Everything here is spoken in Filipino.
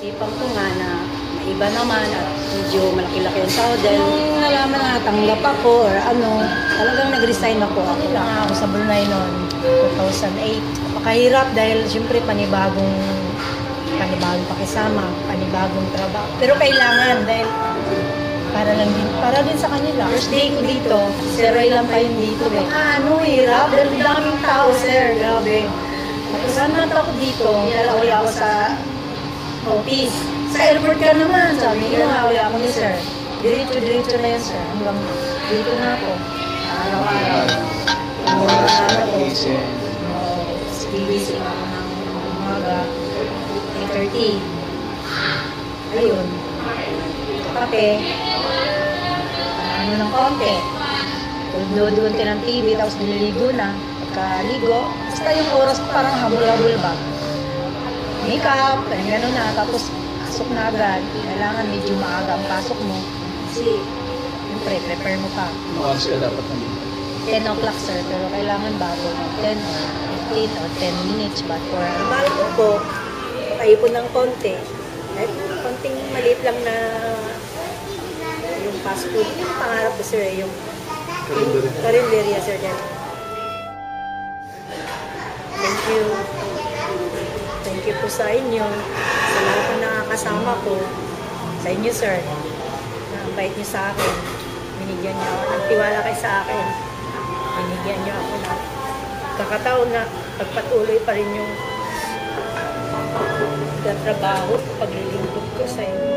Isipan ko nga na iba naman at medyo malaki-laki yung sahod dahil nung nalaman na natanggap ako or ano, talagang nag-resign ako. Ako lang ako sa Brunei noon, 2008. Napakahirap dahil siyempre panibagong pakisama, panibagong trabaho. Pero kailangan dahil para din sa kanila. First day ko dito, si Roy lang pa yun dito eh. Hirap, dahil daming tao, sir, grabe. Tapos naman ako dito, nalaway ako sa office. Sa airport ka naman, sabi ko, nalaway ako ni sir. Diretso na yan, sir. Hanggang dito na ako. Araw-araw. Gigising ako ng umaga, 8:30. Ayun. Kape. Ano ng konti. Nood-nood ka ng TV, tapos nililigo na. Pagkaligo, basta yung oras ko parang habol-habol ba. Makeup, gano'n na. Tapos, pasok na agad. Kailangan medyo maaga ang pasok mo. Kasi, siyempre, prepare mo pa. Oras ka dapat nandito? 10 o'clock, sir. Pero kailangan bago. 10 or 15 or 10 minutes. But for bago po, tayo po ng konti. Kahit konting maliit lang na yung fast food. Yung pangarap ko, sir, yung karinderya, sir. Thank you. Thank you po sa inyo. Sa lahat na nakakasama ko. Sa inyo, sir. Ang bait niyo sa akin. Binigyan niyo ako. Nagtiwala kayo sa akin. Binigyan niyo ako na kakataon na pagpatuloy pa rin yung trabaho, paglilingkod ko sa inyo.